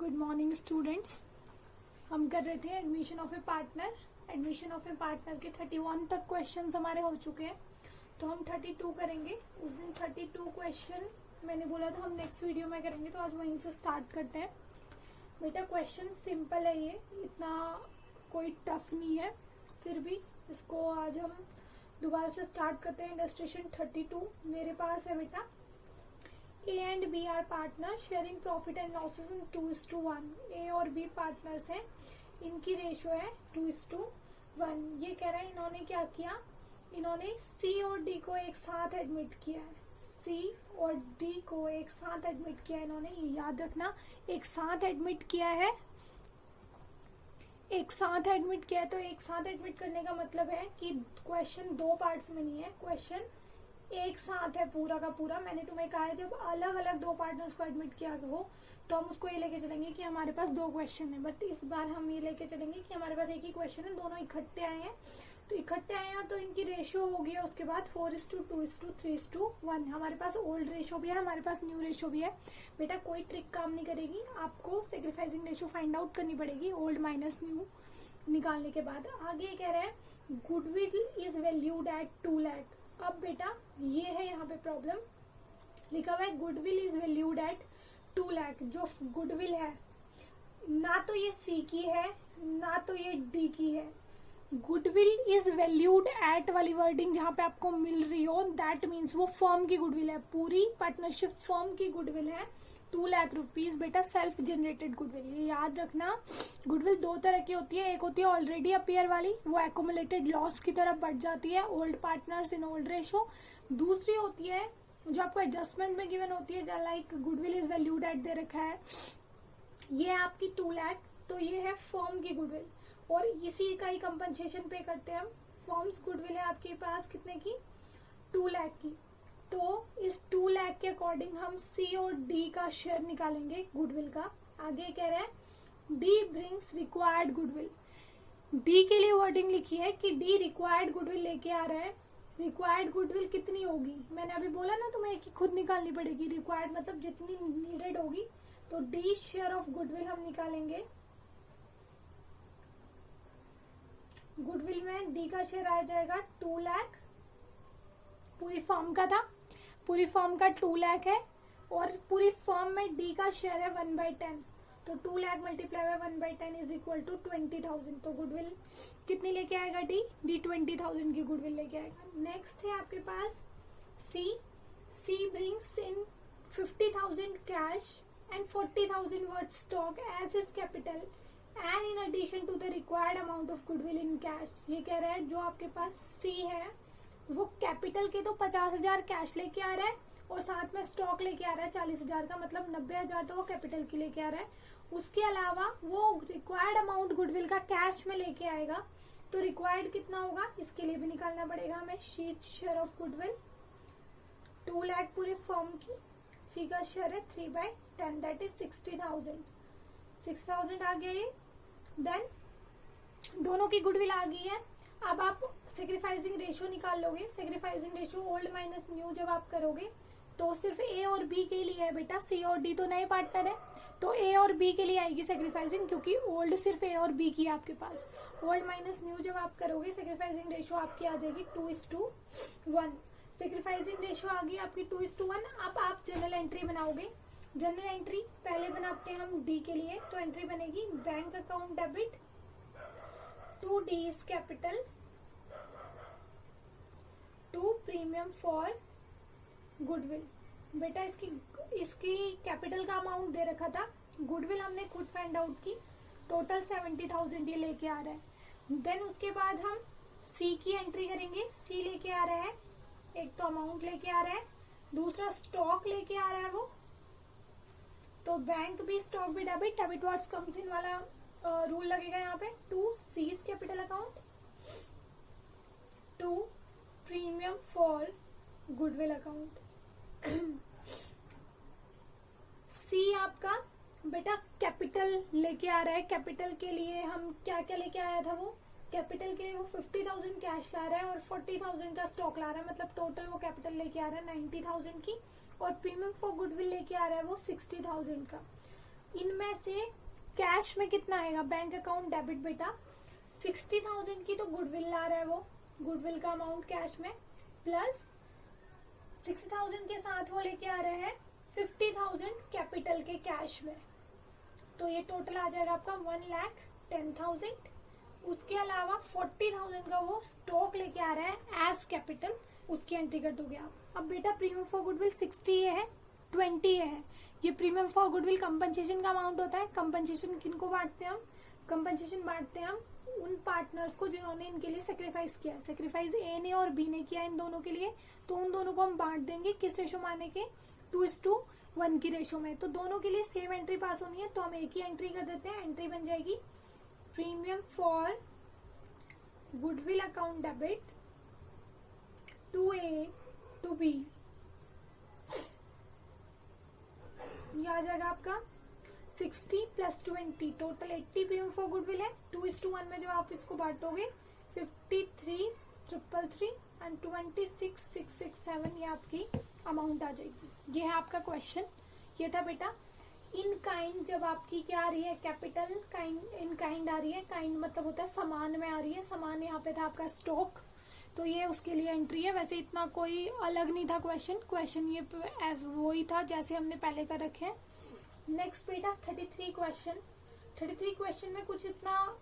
Good morning students. हम कर रहे थे admission of A partner. Admission of A partner के 31 तक क्वेश्चंस हमारे हो चुके हैं, तो हम 32 करेंगे। उस दिन 32 क्वेश्चन मैंने बोला था हम नेक्स्ट वीडियो में करेंगे, तो आज वहीं से स्टार्ट करते हैं। बेटा क्वेश्चन सिंपल है, ये इतना कोई टफ नहीं है, फिर भी इसको आज हम दोबारा से स्टार्ट करते हैं। इलस्ट्रेशन 32 मेरे पास है बेटा। A and B are partner sharing profit and losses in 2:1। A और B पार्टनर्स हैं, इनकी रेशो है 2:1। ये कह रहा है इन्होंने क्या किया, इन्होंने C और D को एक साथ एडमिट किया है। C और D को एक साथ एडमिट किया है इन्होंने, याद रखना एक साथ एडमिट किया है। एक साथ एडमिट किया है, तो एक साथ एडमिट करने का मतलब है कि क्वेश्चन दो पार्ट्स में नहीं है, क्वेश्चन एक साथ है पूरा का पूरा। मैंने तुम्हें कहा है जब अलग अलग दो पार्टनर्स को एडमिट किया हो तो हम उसको ये लेके चलेंगे कि हमारे पास दो क्वेश्चन है, बट इस बार हम ये लेके चलेंगे कि हमारे पास एक ही क्वेश्चन है, दोनों इकट्ठे आए हैं। तो इकट्ठे आए हैं तो इनकी रेशो होगी उसके बाद 4:2:3:1। हमारे पास ओल्ड रेशो भी है, हमारे पास न्यू रेशो भी है। बेटा कोई ट्रिक काम नहीं करेगी, आपको सेक्रीफाइसिंग रेशो फाइंड आउट करनी पड़ेगी ओल्ड माइनस न्यू निकालने के बाद। आगे कह रहे हैं goodwill is valued eight 2 lakh. अब बेटा ये है यहाँ पे प्रॉब्लम, लिखा हुआ है goodwill is valued eight 2 lakh. जो गुडविल है ना तो ये C की है ना तो ये D की है। गुडविल इज वैल्यूड एट वाली वर्डिंग जहाँ पे आपको मिल रही हो, दैट मीन्स वो फर्म की गुडविल है, पूरी पार्टनरशिप फर्म की गुडविल है 2 लाख रुपीज। बेटा सेल्फ जनरेटेड गुडविल, ये याद रखना। गुडविल दो तरह की होती है, एक होती है ऑलरेडी अपीयर वाली, वो एक्यूमुलेटेड लॉस की तरफ बढ़ जाती है, old partners in old ratio. दूसरी होती है जो आपको एडजस्टमेंट में गिवन होती है, जहाँ like goodwill is valued at दे रखा है, ये आपकी 2 लाख, तो ये है फर्म की गुडविल और इसी का ही कंपनसेशन पे करते हैं हम। फर्म्स गुडविल है आपके पास कितने की, 2 लाख की, तो इस 2 लाख के अकॉर्डिंग हम C और D का शेयर निकालेंगे गुडविल का। आगे कह रहे हैं D brings required goodwill. D के लिए वर्डिंग लिखी है कि D रिक्वायर्ड गुडविल लेके आ रहा है। रिक्वायर्ड गुडविल कितनी होगी, मैंने अभी बोला ना तुम्हें कि खुद निकालनी पड़ेगी। रिक्वायर्ड मतलब जितनी नीडेड होगी, तो D शेयर ऑफ गुडविल हम निकालेंगे। गुडविल में D का शेयर आ जाएगा 2 लाख, पूरी फर्म का था, पूरी फर्म का 2 लाख है और पूरी फर्म में D का शेयर है 1/10, तो 2 lakh multiply by 1/10 is equal to 20,000। तो गुडविल कितनी लेके आएगा D 20,000 की गुडविल लेके आएगा। नेक्स्ट है आपके पास C brings in 50,000 cash and 40,000 worth stock as his capital and in addition to the required amount of goodwill in cash. ये कह रहा है जो आपके पास C है वो कैपिटल के तो 50,000 कैश लेके आ रहा है और साथ में स्टॉक लेके आ रहा है 40,000 का, मतलब 90,000 तो वो कैपिटल की लेके आ रहा है। उसके अलावा वो रिक्वायर्ड अमाउंट गुडविल का कैश में लेके आएगा, तो रिक्वायर्ड कितना होगा इसके लिए भी निकालना पड़ेगा हमें। शेयर ऑफ गुडविल 2 लाख पूरे फर्म की, C का शेयर है 3/10 दैट इज 60,000। 6,000 आ गया ये। देन दोनों की गुडविल आ गई है। अब आप सेक्रीफाइसिंग रेशो निकाल लोगे। Sacrificing ratio old minus new जब आप करोगे तो सिर्फ A और B के लिए है बेटा, C और D तो नए पार्टनर है, तो A और B के लिए आएगी सेक्रीफाइसिंग, क्योंकि ओल्ड सिर्फ A और B की है आपके पास। ओल्ड माइनस न्यू जब आप करोगे सेक्रीफाइसिंग रेशो आपकी आ जाएगी 2:1। सेक्रीफाइसिंग रेशो आ गई आपकी 2:1। अब आप जनरल एंट्री बनाओगे। जनरल एंट्री पहले बनाते हैं हम D के लिए, तो एंट्री बनेगी bank account debit to D's capital to premium for goodwill। बेटा इसकी कैपिटल का अमाउंट दे रखा था, गुडविल हमने खुद फाइंड आउट की, टोटल 70,000 ये लेके आ रहा है। देन उसके बाद हम C की एंट्री करेंगे। C लेके आ रहा है, एक तो अमाउंट लेके आ रहा है, दूसरा स्टॉक लेके आ रहा है वो, तो बैंक भी स्टॉक भी डेबिट व्हाट्स कम्स इन वाला रूल लगेगा यहाँ पे। To C's capital account to premium for goodwill account. C आपका बेटा कैपिटल लेके आ रहा है। कैपिटल के लिए हम क्या क्या लेके आया था, वो कैपिटल के लिए वो 50,000 कैश ला रहा है और 40,000 का स्टॉक ला रहा है, मतलब टोटल वो कैपिटल लेके आ रहा है 90,000 की, और प्रीमियम फॉर गुडविल लेके आ रहा है वो 60,000 का। इनमें से कैश में कितना आएगा, बैंक अकाउंट डेबिट बेटा 60,000 की तो गुडविल ला रहा है वो, गुडविल का अमाउंट कैश में, प्लस 60,000 के साथ वो लेके आ रहे हैं 50,000 कैपिटल के कैश में, तो ये टोटल आ जाएगा आपका 1,10,000। उसके अलावा 40,000 का वो स्टॉक लेके आ रहा है एज कैपिटल, उसकी एंट्री कर दोगे आप। अब बेटा प्रीमियम फॉर गुडविल 60 ये है, 20 ये है। ये प्रीमियम फॉर गुडविल कंपनसेशन का अमाउंट होता है। कंपनसेशन किनको बांटते हैं हम, कंपनसेशन बांटते हैं हम उन पार्टनर्स को जिन्होंने इनके लिए सेक्रीफाइस किया है। सेक्रीफाइस ए ने और बी ने किया इन दोनों के लिए, तो उन दोनों को हम बांट देंगे किस रेशो माने के, 2:1 की रेशो में। तो दोनों के लिए सेम एंट्री पास होनी है, तो हम एक ही एंट्री कर देते हैं। एंट्री बन जाएगी premium for goodwill account debit to A to B, ये आ जाएगा आपका 60 + 20 टोटल 80 प्रीमियम फॉर गुडविल है। 2:1 में जब आप इसको बांटोगे 53,333 एंड 26,667 ये आपकी अमाउंट आ जाएगी। ये है आपका क्वेश्चन। ये था बेटा इन काइंड, जब आपकी क्या आ रही है कैपिटल काइंड, इन काइंड आ रही है, काइंड मतलब होता है सामान में आ रही है, सामान यहाँ पे था आपका स्टॉक, तो ये उसके लिए एंट्री है। वैसे इतना कोई अलग नहीं था क्वेश्चन ये वही था जैसे हमने पहले कर रखे हैं। नेक्स्ट बेटा 33 क्वेश्चन में कुछ इतना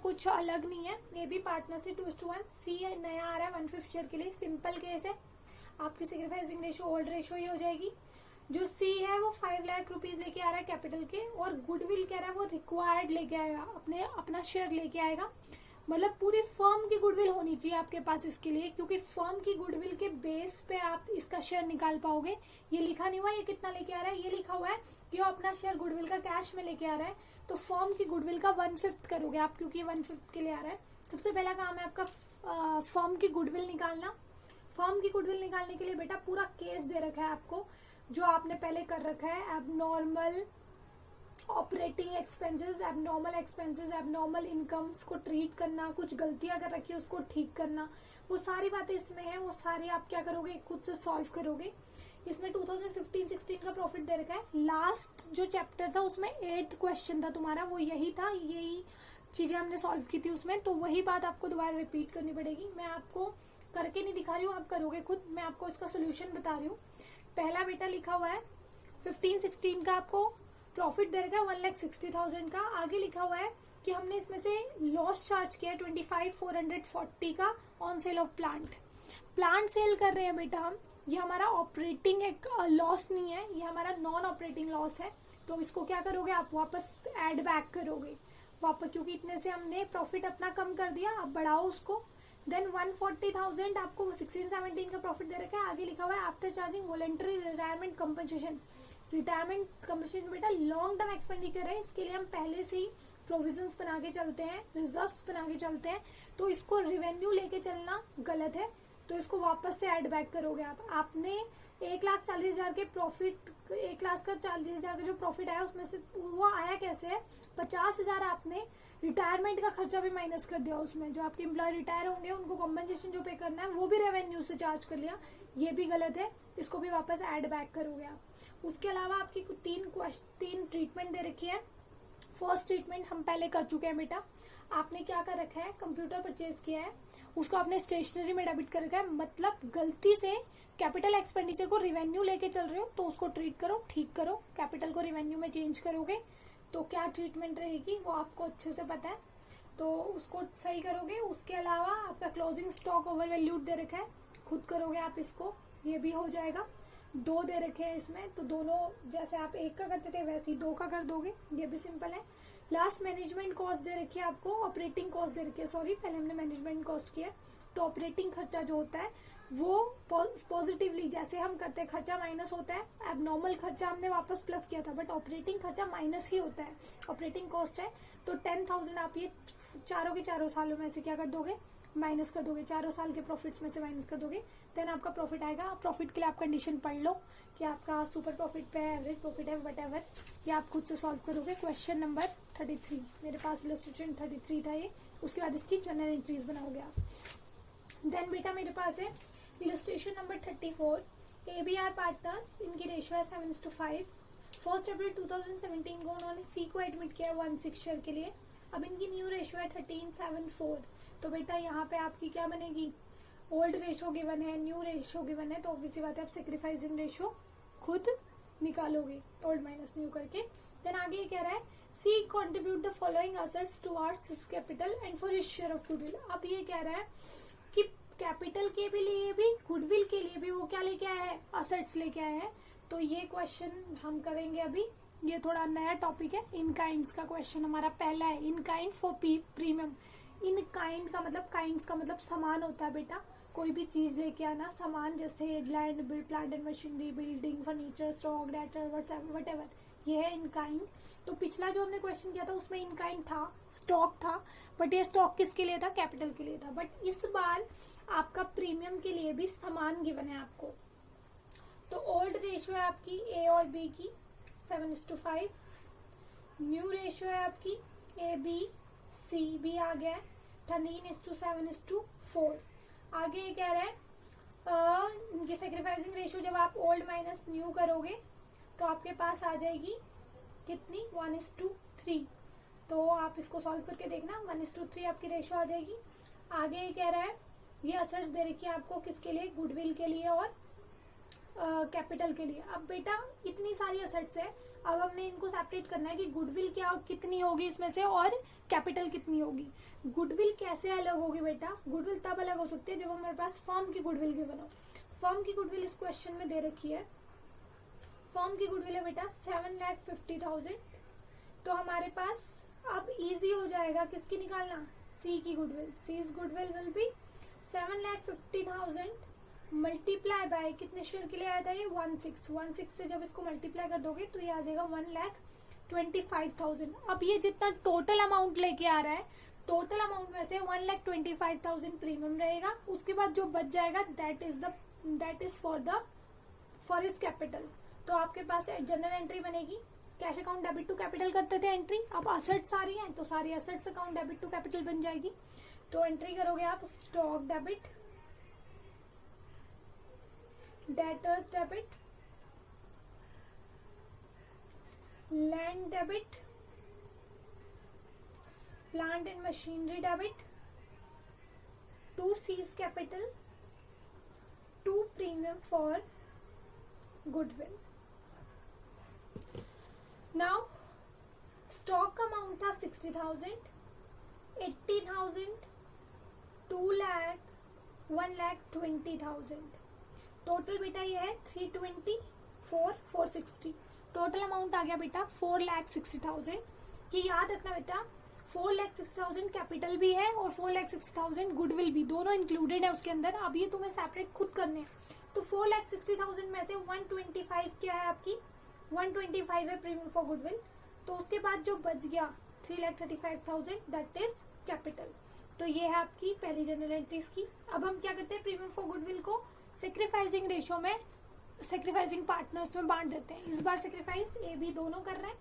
कुछ अलग नहीं है। ये भी पार्टनर से 2:1, सी नया आ रहा है 1/5 शेयर के लिए, सिंपल केस है। आपकी सेक्रीफाइसिंग रेशो ओल्ड रेशो ही हो जाएगी। जो सी है वो 5 लाख रुपीज लेके आ रहा है कैपिटल के, और गुडविल कह रहा है वो रिक्वायर्ड लेके आएगा, अपना शेयर लेके आएगा। मतलब पूरी फर्म की गुडविल होनी चाहिए आपके पास इसके लिए, क्योंकि फर्म की गुडविल के बेस पे आप इसका शेयर निकाल पाओगे। ये लिखा नहीं हुआ ये कितना लेके आ रहा है, ये लिखा हुआ है कि वो अपना शेयर गुडविल का कैश में लेके आ रहा है, तो फर्म की गुडविल का 1/5 करोगे आप, क्योंकि 1/5 के लिए आ रहा है। सबसे पहला काम है आपका फर्म की गुडविल निकालना। फर्म की गुडविल निकालने के लिए बेटा पूरा केस दे रखा है आपको, जो आपने पहले कर रखा है, abnormal operating expenses, abnormal incomes को ट्रीट करना, कुछ गलतियां कर रखी है उसको ठीक करना, वो सारी बातें इसमें है। वो सारी आप क्या करोगे, खुद से सॉल्व करोगे। इसमें 2015-16 का प्रॉफिट दे रखा है। लास्ट जो चैप्टर था उसमें 8th क्वेश्चन था तुम्हारा, वो यही था, यही चीजें हमने सॉल्व की थी उसमें, तो वही बात आपको दोबारा रिपीट करनी पड़ेगी। मैं आपको करके नहीं दिखा रही हूँ, आप करोगे खुद। मैं आपको इसका सोल्यूशन बता रही हूँ। पहला बेटा लिखा हुआ है 15-16 का आपको प्रॉफिट दे रखा है 1,60,000 का। आगे लिखा हुआ है कि हमने इसमें से लॉस चार्ज किया 25,440 का on sale of plant sale कर रहे हैं बेटा हम। ये हमारा ऑपरेटिंग एक लॉस नहीं है, ये हमारा नॉन ऑपरेटिंग लॉस है। तो इसको क्या करोगे आप, वापस ऐड बैक करोगे वापस, क्योंकि इतने से हमने प्रॉफिट अपना कम कर दिया, आप बढ़ाओ उसको। देन 140,000 आपको 16-17 का प्रॉफिट दे रखा है। आगे लिखा हुआ है after charging voluntary retirement compensation. Retirement compensation बेटा लॉन्ग टर्म एक्सपेंडिचर है, इसके लिए हम पहले से ही प्रोविजंस बना के चलते हैं, रिजर्व्स बना के चलते हैं, तो इसको रेवेन्यू लेके चलना गलत है, तो इसको वापस से ऐड बैक करोगे आप। आपने 1,40,000 के प्रॉफिट, 1,40,000 का जो प्रॉफिट आया उसमें से वो आया कैसे है, 50,000 आपने रिटायरमेंट का खर्चा भी माइनस कर दिया उसमें। जो आपके एम्प्लॉय रिटायर होंगे उनको कॉम्पनसेशन जो पे करना है वो भी रेवेन्यू से चार्ज कर लिया, ये भी गलत है, इसको भी वापस ऐड बैक करोगे आप। उसके अलावा आपकी 3 ट्रीटमेंट दे रखी है। फर्स्ट ट्रीटमेंट हम पहले कर चुके हैं बेटा। आपने क्या कर रखा है, कंप्यूटर परचेज किया है, उसको आपने स्टेशनरी में डेबिट कर रखा है, मतलब गलती से कैपिटल एक्सपेंडिचर को रिवेन्यू लेके चल रहे हो, तो उसको ट्रीट करो, ठीक करो। कैपिटल को रिवेन्यू में चेंज करोगे तो क्या ट्रीटमेंट रहेगी वो आपको अच्छे से पता है, तो उसको सही करोगे। उसके अलावा आपका क्लोजिंग स्टॉक ओवर वैल्यूड दे रखा है, खुद करोगे आप इसको, ये भी हो जाएगा। 2 दे रखे हैं इसमें, तो दोनों जैसे आप 1 का करते थे वैसे ही 2 का कर दोगे, ये भी सिंपल है। लास्ट मैनेजमेंट कॉस्ट दे रखी है आपको, ऑपरेटिंग कॉस्ट दे रखी है, सॉरी पहले हमने मैनेजमेंट कॉस्ट किया, तो ऑपरेटिंग खर्चा जो होता है वो पॉजिटिवली जैसे हम करते हैं खर्चा माइनस होता है, एबनॉर्मल खर्चा हमने वापस प्लस किया था, बट ऑपरेटिंग खर्चा माइनस ही होता है, ऑपरेटिंग कॉस्ट है। तो 10,000 आप ये चारों के चारों सालों में से क्या कर दोगे, माइनस कर दोगे, चारों साल के प्रॉफिट्स में से माइनस कर दोगे, देन आपका प्रॉफिट आएगा। प्रॉफिट के लिए आप कंडीशन पढ़ लो कि आपका सुपर प्रॉफिट पे है, एवरेज प्रॉफिट है, वट ये आप खुद से सॉल्व करोगे। क्वेश्चन नंबर 33 मेरे पास इलस्ट्रेशन 33 था ये, उसके बाद इसकी जनरल एंट्रीज बनाओगे आप। देन बेटा मेरे पास है इलस्ट्रेशन नंबर 34, ABR पार्टनर्स, इनकी रेशियो है 7:5, 1 अप्रैल 2017 को उन्होंने सी को एडमिट किया 1/6 शेयर के लिए। अब इनकी न्यू रेशियो है 13:7:4। तो बेटा यहाँ पे आपकी क्या बनेगी, ओल्ड रेशियो गिवन है, न्यू रेशियो गिवन है, तो ऑब्वियसली बात है आप सेक्रीफाइसिंग रेशियो खुद निकालोगे ओल्ड माइनस न्यू करके। देन आगे ये कह रहा है C contribute the following assets towards his capital and for his share of goodwill. अब ये कह रहा है कि कैपिटल के भी लिए भी गुडविल के लिए भी वो क्या लेके आया है, असेट्स लेके आया है। तो ये क्वेश्चन हम करेंगे अभी, ये थोड़ा नया टॉपिक है। इन काइंड्स का क्वेश्चन हमारा पहला है, in kinds for premium. In kind का मतलब, काइंड्स का मतलब सामान होता है बेटा, कोई भी चीज लेके आना, सामान जैसे land, plant and machinery, building, furniture, stock, debtor, whatever, ये है इन काइंड। तो पिछला जो हमने क्वेश्चन किया था उसमें इन काइंड था, स्टॉक था, बट ये स्टॉक किसके लिए था, कैपिटल के लिए था। बट इस बार आपका प्रीमियम के लिए भी सामान गिवन है आपको। तो ओल्ड रेशियो है आपकी ए और बी की 7:5, न्यू रेशियो है आपकी ए बी सी भी आ गया है 13:7:4। आगे ये कह रहा है इनकी सेक्रीफाइसिंग रेशियो जब आप ओल्ड माइनस न्यू करोगे तो आपके पास आ जाएगी कितनी, 1:3। तो आप इसको सॉल्व करके देखना, 1:3 आपकी रेशियो आ जाएगी। आगे ये कह रहा है ये असेट्स दे रखी है आपको किसके लिए, गुडविल के लिए और कैपिटल के लिए। अब बेटा इतनी सारी असेट्स है, अब हमने इनको सेपरेट करना है कि गुडविल क्या कितनी होगी इसमें से और कैपिटल कितनी होगी। गुडविल कैसे अलग होगी बेटा, गुडविल तब अलग हो सकती है जब हमारे पास फर्म की गुडविल भी बनो। फर्म की गुडविल इस क्वेश्चन में दे रखी है, फर्म की गुडविल है बेटा 7,50,000। तो हमारे पास अब इजी हो जाएगा किसकी निकालना, सी की गुडविल। C's goodwill will be 7,50,000 multiply by कितने शेयर के लिए आया था ये 1/6 से जब इसको मल्टीप्लाई कर दोगे तो ये आ जाएगा 1,25,000। अब ये जितना टोटल अमाउंट लेके आ रहा है, टोटल अमाउंट में से 1,25,000 प्रीमियम रहेगा, उसके बाद जो बच जाएगा that is for his capital. तो आपके पास जनरल एंट्री बनेगी, cash account debit to capital करते थे एंट्री, अब असेट्स आ रही है तो सारी assets account debit to capital बन जाएगी। तो एंट्री करोगे आप stock debit, debtors debit, land debit, plant and machinery debit, to C's capital, to premium for goodwill. Now stock का अमाउंट था 60,000, 80,000, 2 लाख, 1,20,000। टोटल बेटा ये है 324,460। टोटल अमाउंट आ गया बेटा 4,60,000। ये याद रखना बेटा 4,60,000 कैपिटल भी है और 4,60,000 गुडविल भी, दोनों इंक्लूडेड है उसके अंदर। अब ये तुम्हें सेपरेट खुद करने हैं। तो 4,60,000 में से 125 क्या है आपकी, 125 है प्रीमियम फॉर गुडविल। तो उसके बाद जो बच गया 3,35,000 दैट इज कैपिटल। तो ये है आपकी पहली जनरल एंट्रीज की। अब हम क्या करते हैं, प्रीमियम फॉर गुडविल को सेक्रीफाइसिंग रेशियो में, सेक्रीफाइसिंग पार्टनर्स में बांट देते हैं। इस बार सेक्रीफाइस ए बी दोनों कर रहे हैं,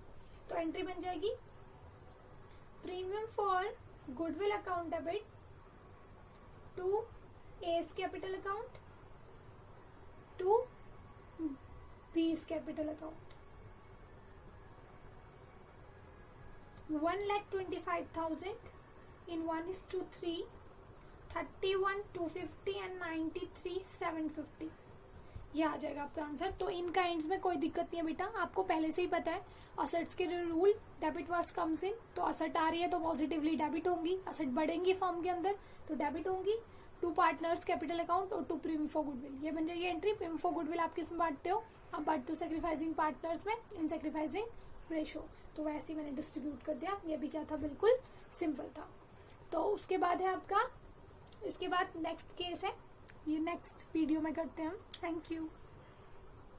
तो एंट्री बन जाएगी premium for goodwill account debit to A's capital account to B's capital account. 1,25,000 in 1:3, 31,250 and 93,750। ये आ जाएगा आपका आंसर। तो इन काइंड्स में कोई दिक्कत नहीं है बेटा, आपको पहले से ही पता है असेट्स के rule, debit words comes in. तो असेट आ रही है तो पॉजिटिवली डेबिट होंगी, असेट बढ़ेंगी फर्म के अंदर तो डेबिट होंगी। टू पार्टनर्स कैपिटल अकाउंट और टू प्रीमियम फॉर गुडविल, ये बन जाएगी एंट्री। प्रीमियम फॉर गुडविल आप किस में बांटते हो, आप बांटते हो सेक्रीफाइसिंग पार्टनर्स में इन सेक्रीफाइसिंग रेशो। तो वैसे ही मैंने डिस्ट्रीब्यूट कर दिया, ये भी क्या था, बिल्कुल सिंपल था। तो उसके बाद है आपका, इसके बाद नेक्स्ट केस है, ये नेक्स्ट वीडियो में करते हैं हम। Thank you.